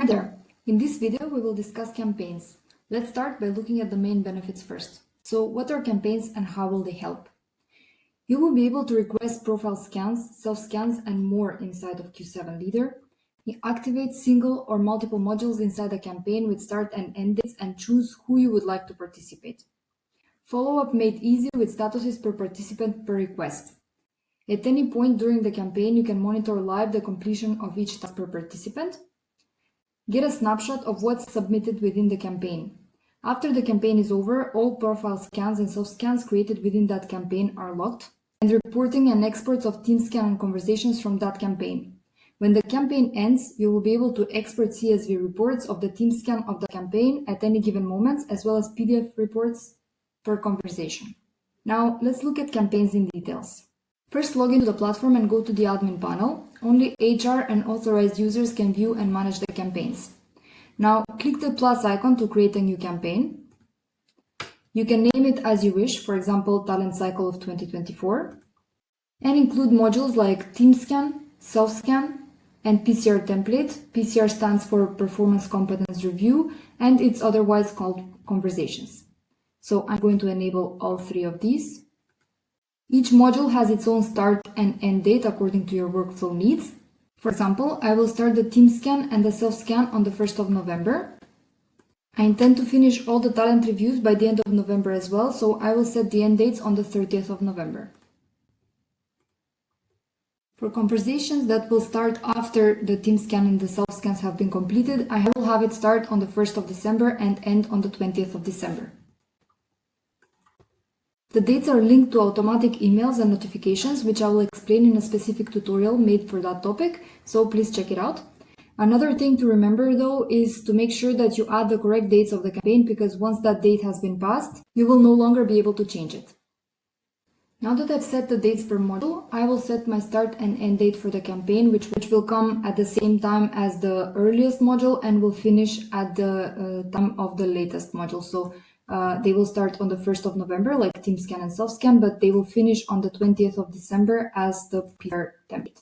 Hi there! In this video, we will discuss campaigns. Let's start by looking at the main benefits first. So, what are campaigns and how will they help? You will be able to request profile scans, self-scans, and more inside of Q7 Leader. You activate single or multiple modules inside a campaign with start and end dates and choose who you would like to participate. Follow-up made easy with statuses per participant per request. At any point during the campaign, you can monitor live the completion of each task per participant. Get a snapshot of what's submitted within the campaign. After the campaign is over, all profile scans and self-scans created within that campaign are logged, and reporting and exports of team scan and conversations from that campaign. When the campaign ends, you will be able to export CSV reports of the team scan of the campaign at any given moment, as well as PDF reports per conversation. Now, let's look at campaigns in details. First, log into the platform and go to the admin panel. Only HR and authorized users can view and manage the campaigns. Now, click the plus icon to create a new campaign. You can name it as you wish, for example, Talent Cycle of 2024, and include modules like Team Scan, Self-Scan, and PCR template. PCR stands for Performance Competence Review, and it's otherwise called Conversations. So I'm going to enable all three of these. Each module has its own start and end date according to your workflow needs. For example, I will start the team scan and the self-scan on the 1st of November. I intend to finish all the talent reviews by the end of November as well, so I will set the end dates on the 30th of November. For conversations that will start after the team scan and the self-scans have been completed, I will have it start on the 1st of December and end on the 20th of December. The dates are linked to automatic emails and notifications, which I will explain in a specific tutorial made for that topic, so please check it out. Another thing to remember though is to make sure that you add the correct dates of the campaign, because once that date has been passed, you will no longer be able to change it. Now that I've set the dates per module, I will set my start and end date for the campaign, which will come at the same time as the earliest module and will finish at the time of the latest module. So they will start on the 1st of November, like team scan and self-scan, but they will finish on the 20th of December as the PR template.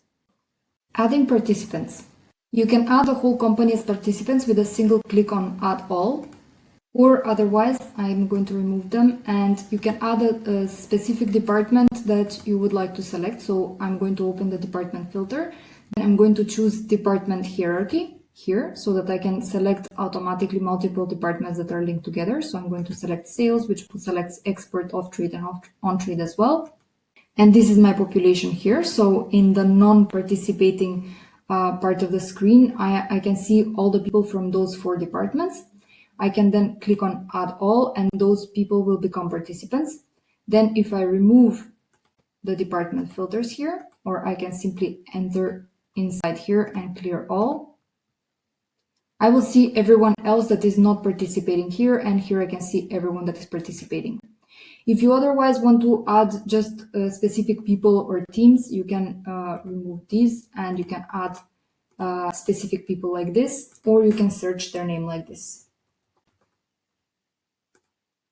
Adding participants. You can add the whole company as participants with a single click on Add All, or otherwise, I'm going to remove them, and you can add a specific department that you would like to select. So I'm going to open the department filter, and I'm going to choose department hierarchy here so that I can select automatically multiple departments that are linked together. So I'm going to select sales, which selects export, off-trade, and on-trade as well. And this is my population here. So in the non-participating part of the screen, I can see all the people from those 4 departments. I can then click on Add All, and those people will become participants. Then if I remove the department filters here, or I can simply enter inside here and clear all, I will see everyone else that is not participating here, and here I can see everyone that is participating. If you otherwise want to add just specific people or teams, you can remove these, and you can add specific people like this, or you can search their name like this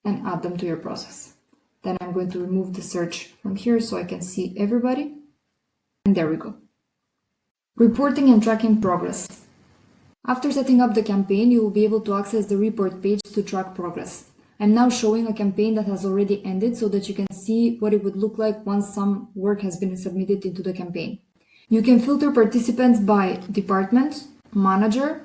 and add them to your process. Then I'm going to remove the search from here so I can see everybody. And there we go. Reporting and tracking progress. After setting up the campaign, you will be able to access the report page to track progress. I'm now showing a campaign that has already ended so that you can see what it would look like once some work has been submitted into the campaign. You can filter participants by department, manager,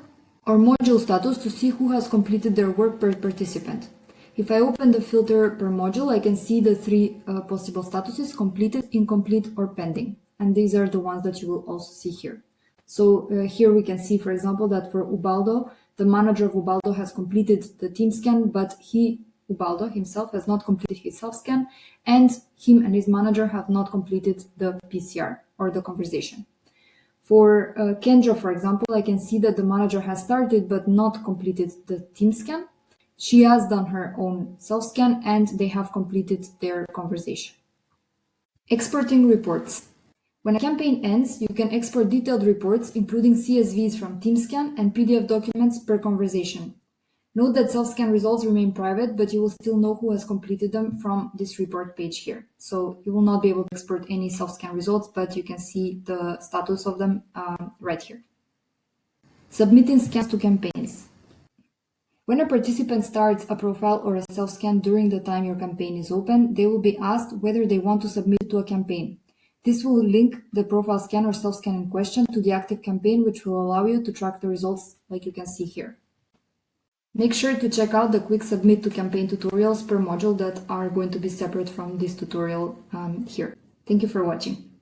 or module status to see who has completed their work per participant. If I open the filter per module, I can see the 3 possible statuses: completed, incomplete, or pending. And these are the ones that you will also see here. So here we can see, for example, that for Ubaldo, the manager of Ubaldo has completed the team scan, but Ubaldo himself has not completed his self-scan, and him and his manager have not completed the PCR or the conversation. For Kendra, for example, I can see that the manager has started but not completed the team scan. She has done her own self-scan and they have completed their conversation. Exporting reports. When a campaign ends, you can export detailed reports, including CSVs from TeamScan and PDF documents per conversation. Note that self-scan results remain private, but you will still know who has completed them from this report page here. So you will not be able to export any self-scan results, but you can see the status of them right here. Submitting scans to campaigns. When a participant starts a profile or a self-scan during the time your campaign is open, they will be asked whether they want to submit to a campaign. This will link the profile scan or self-scan in question to the active campaign, which will allow you to track the results like you can see here. Make sure to check out the quick submit to campaign tutorials per module that are going to be separate from this tutorial here. Thank you for watching.